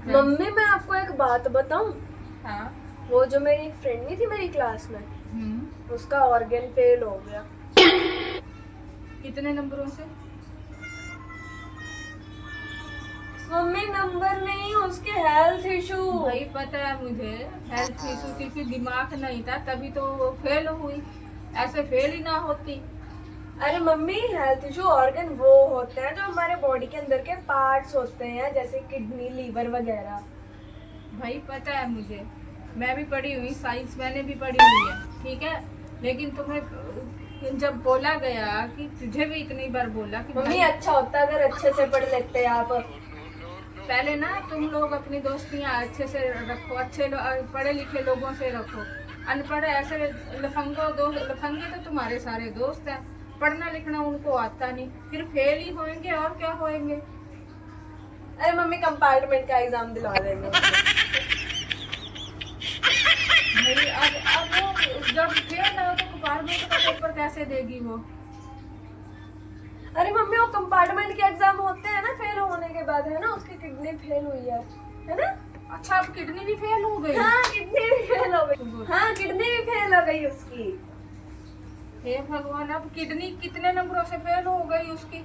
Mummy मैं आपको एक बात बताऊं। हाँ। वो जो मेरी फ्रेंड नहीं थी मेरी क्लास में, उसका ऑर्गन फेल हो गया। कितने नंबरों से? मम्मी नंबर नहीं, उसके हेल्थ इशू। भाई पता है मुझे, हेल्थ इशू, क्योंकि दिमाग नहीं था तभी तो वो फेल हुई, ऐसे फेल ही ना होती। अरे मम्मी हेल्थ इशू ऑर्गन वो होते हैं जो हमारे बॉडी के अंदर के पार्ट्स होते हैं, जैसे किडनी लीवर वगैरह। भाई पता है मुझे, मैं भी पढ़ी हुई साइंस, मैंने भी पढ़ी हुई है, ठीक है। लेकिन तुम्हें जब बोला गया कि तुझे भी इतनी बार बोला कि मम्मी अच्छा होता अगर अच्छे से पढ़ लेते आप। पहले ना तुम लोग अपनी दोस्तियां अच्छे से रखो, अच्छे पढ़े लिखे लोगों से रखो। अनपढ़ ऐसे लफंगे तो तुम्हारे सारे दोस्त हैं, पढ़ना लिखना उनको आता नहीं, फिर फेल ही होंगे और क्या होंगे। अरे मम्मी कंपार्टमेंट का एग्जाम दिलवा देंगे। भाई अब वो जब फेल ना हो तो कंपार्टमेंट का पेपर कैसे देगी वो? अरे मम्मी वो कंपार्टमेंट के एग्जाम होते हैं ना फेल होने के बाद, है ना। उसकी किडनी फेल हुई है ना। अच्छा, अब किडनी भी फेल हो गई? हाँ किडनी भी फेल हो गई। हाँ किडनी भी फेल हो गई उसकी। हे भगवान, अब किडनी कितने नंबरों से फेल हो गई उसकी?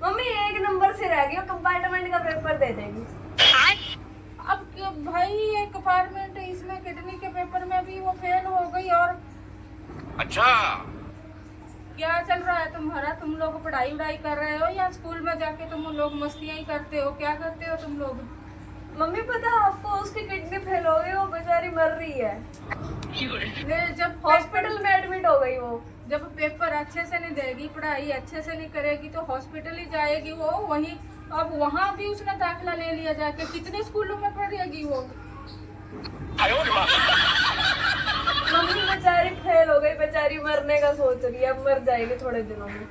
मम्मी एक नंबर से रह गई, वो कंपार्टमेंट का पेपर दे देगी। अब भाई ये कंपार्टमेंट, इसमें किडनी के पेपर में भी वो फेल हो गई। और अच्छा क्या चल रहा है तुम्हारा? तुम लोग पढ़ाई वढ़ाई कर रहे हो या स्कूल में जाके तुम लोग मस्तियां ही करते हो? क्या करते हो तुम लोग? मम्मी पता है आपको, उसकी किडनी फेल हो गई, वो बेचारी मर रही है। जब हॉस्पिटल में एडमिट हो गई वो। जब पेपर अच्छे से नहीं देगी, पढ़ाई अच्छे से नहीं करेगी तो हॉस्पिटल ही जाएगी वो वहीं। अब वहाँ भी उसने दाखिला ले लिया जाके, कितने स्कूलों में पढ़ेगी वो? मम्मी बेचारी फेल हो गई, बेचारी मरने का सोच रही है, अब मर जाएगी थोड़े दिनों में।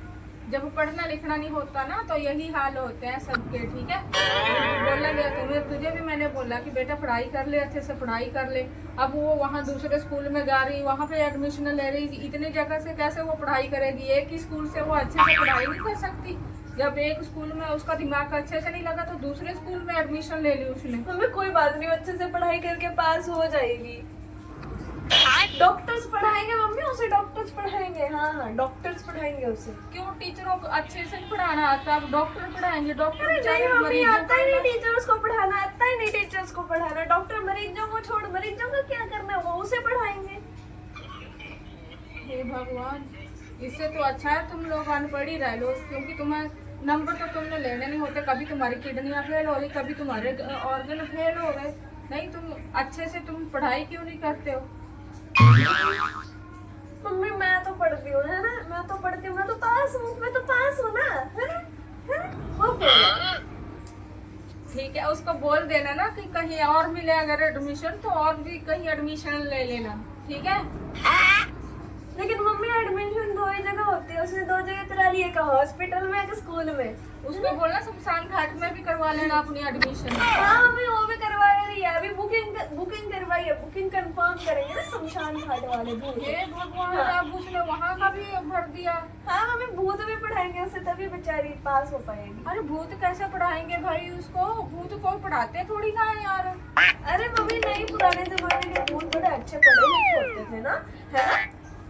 जब पढ़ना लिखना नहीं होता ना तो यही हाल होते हैं सबके, ठीक है। बोला गया तुम्हें, तुझे भी मैंने बोला कि बेटा पढ़ाई कर ले, अच्छे से पढ़ाई कर ले। अब वो वहाँ दूसरे स्कूल में जा रही, वहाँ पे एडमिशन ले रही, इतनी जगह से कैसे वो पढ़ाई करेगी? एक ही स्कूल से वो अच्छे से पढ़ाई नहीं कर सकती। जब एक स्कूल में उसका दिमाग अच्छे से नहीं लगा तो दूसरे स्कूल में एडमिशन ले ली उसने। मम्मी कोई बात नहीं, अच्छे से पढ़ाई करके पास हो जाएगी। डॉक्टर्स पढ़ाएंगे मम्मी उसे, डॉक्टर्स पढ़ाएंगे। हाँ डॉक्टर्स पढ़ाएंगे उसे। क्यों? टीचरों को अच्छे से पढ़ाना आता, अब डॉक्टर पढ़ाएंगे? डॉक्टर नहीं मम्मी आता ही नहीं टीचर्स को पढ़ाना, आता ही नहीं टीचर्स को पढ़ाना। डॉक्टर मरीजों को छोड़, मरीजों का क्या करना है, वो उसे पढ़ाएंगे। हे भगवान, इससे तो अच्छा है तुम लोग अनपढ़ ही रह लो, क्योंकि तुम्हें नंबर तो तुमने लेने नहीं होते। कभी तुम्हारी किडनियाँ फेल हो रही, कभी तुम्हारे ऑर्गन फेल हो गए। नहीं, तुम अच्छे से तुम पढ़ाई क्यों नहीं करते हो? मम्मी मैं तो पढ़ती हूँ, है ना। मैं तो पढ़ती हूँ, मैं तो पास हूँ, मैं तो पास हूँ ना, है ना, है ना? वो बोला। ठीक है, उसको बोल देना ना कि कहीं और मिले अगर एडमिशन तो और भी कहीं एडमिशन ले लेना, ठीक है। लेकिन मम्मी एडमिशन दो ही जगह होती है, उसने दो जगह करा ली, एक हॉस्पिटल में एक स्कूल में। उसको बोलना शमशान घाट में भी करवा लेना अपनी एडमिशन। हाँ मम्मी वो भी करवा रही है, अभी बुकिंग करवाई है, बुकिंग कंफर्म करेंगे ना शमशान घाट वाले भूत। हे भगवान, अब उसने वहाँ का भी भर दिया। हाँ मम्मी भूत भी पढ़ाएंगे उसे, तभी बेचारी पास हो पाएगी। अरे भूत कैसे पढ़ाएंगे भाई उसको? भूत को पढ़ाते थोड़ी ना है यार। अरे मम्मी नहीं, पुराने जमाने के भूत बड़े अच्छे पढ़े लिखे होते थे ना, है ना,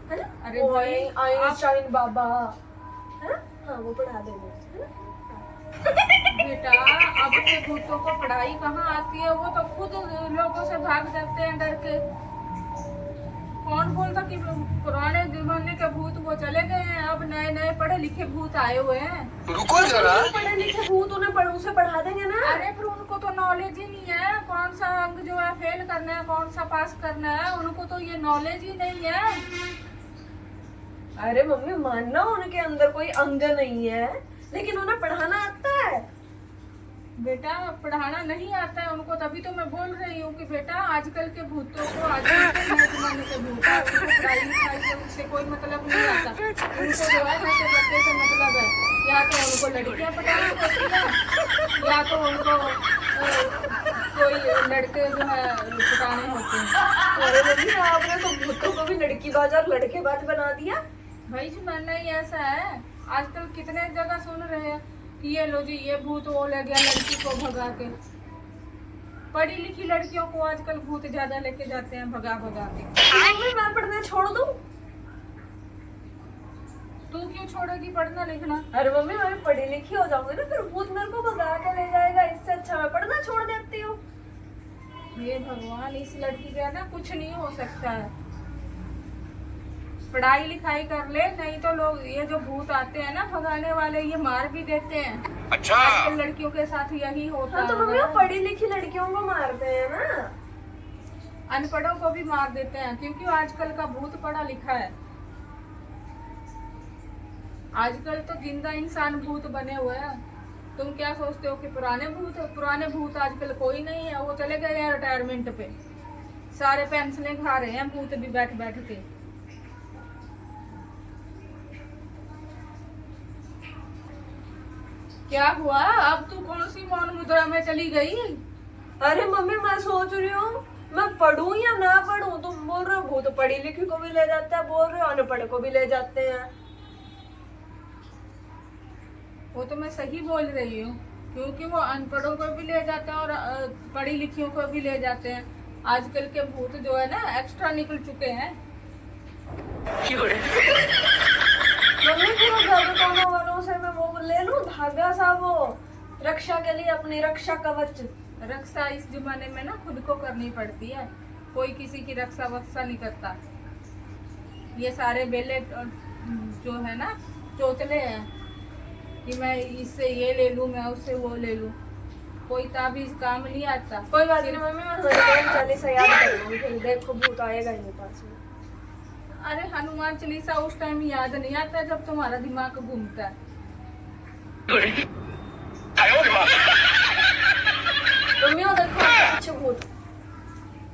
है ना। अरे भाई आइंस्टाइन बाबा, है ना। हाँ वो पढ़ा देंगे, है ना। बेटा, अब के भूतों को पढ़ाई कहाँ आती है? वो तो खुद लोगों से भाग जाते हैं डर के। कौन बोलता कि पुराने जमाने के भूत वो चले गए हैं, अब नए नए पढ़े लिखे भूत आए हुए हैं। रुको जरा, पढ़े लिखे भूत उन्हें उसे पढ़ा देंगे ना। अरे फिर उनको तो नॉलेज ही नहीं है, कौन सा अंग जो है फेल करना है, कौन सा पास करना है, उनको तो ये नॉलेज ही नहीं है। अरे मम्मी मानना उनके अंदर कोई अंग नहीं है, लेकिन उन्हें पढ़ाना आता है। बेटा पढ़ाना नहीं आता है उनको, तभी तो मैं बोल रही हूँ कि बेटा आजकल के भूतों को, आजकल के नए जमाने के भूत है, उनको पढ़ाई लिखाई से कोई मतलब नहीं आता। उनको जो है नशे पत्ते से मतलब है, या तो उनको लड़कियाँ पटानी होती है या तो उनको कोई लड़के जो है पटाने होते हैं। अरे मम्मी आपने तो भूतों को भी लड़की बाज और लड़के बाज बना दिया। भाई जमाना ही ऐसा है, आजकल कितने जगह सुन रहे हैं कि ये लो जी ये भूत वो ले गया लड़की को भगा के। पढ़ी लिखी लड़कियों को आजकल भूत ज्यादा लेके जाते हैं भगा भगा के। मम्मी मैं पढ़ना छोड़ दूं? तू क्यों छोड़ेगी पढ़ना लिखना? अरे मम्मी मैं पढ़ी लिखी हो जाऊंगी ना, फिर भूत मेरे को भगा के ले जाएगा, इससे अच्छा मैं पढ़ना छोड़ देती हूँ। ये भगवान, इस लड़की का ना कुछ नहीं हो सकता है। पढ़ाई लिखाई कर ले, नहीं तो लोग ये जो भूत आते हैं ना भगाने वाले, ये मार भी देते हैं। अच्छा। आजकल लड़कियों के साथ यही होता हाँ तो मम्मी वो पढ़ी लिखी लड़कियों को मारते हैं ना, अनपढ़ों को भी मार देते हैं, क्योंकि आजकल का भूत पढ़ा लिखा है। आजकल तो जिंदा इंसान भूत बने हुए हैं। तुम क्या सोचते हो कि पुराने भूत आजकल कोई नहीं है, वो चले गए हैं रिटायरमेंट पे। सारे पेंशनें खा रहे हैं भूत भी बैठ बैठ के। क्या हुआ? अब तू कौन सी मौन मुद्रा में चली गई? अरे मम्मी मैं सोच रही हूँ मैं पढ़ूं या ना पढ़ूं, तुम बोल रहे हो भूत पढ़ी लिखी को भी ले जाता है, बोल रहे हो अनपढ़ को भी ले जाते हैं। वो तो मैं सही बोल रही हूँ, क्योंकि वो अनपढ़ों को भी ले जाते हैं और पढ़ी लिखियों को भी ले जाते हैं। आजकल के भूत जो है ना एक्स्ट्रा निकल चुके हैं। मम्मी फिर गर्भकामों वालों से मैं वो ले लूं धागा सा, वो रक्षा के लिए, अपनी रक्षा कवच। रक्षा इस जमाने में ना खुद को करनी पड़ती है, कोई किसी की रक्षा वक्षा नहीं करता। ये सारे बेले जो है ना चोचले हैं कि मैं इससे ये ले लूं, मैं उससे वो ले लूं, कोई ताबीज काम नहीं आता। कोई बात नहीं मम्मी, मैं हनुमान चालीसा याद कर लूंगी, फिर देखो भूत आएगा ही नहीं पास में। अरे हनुमान चालीसा उस टाइम याद नहीं आता जब तुम्हारा दिमाग घूमता है। मम्मी वो देखो अच्छे भूत।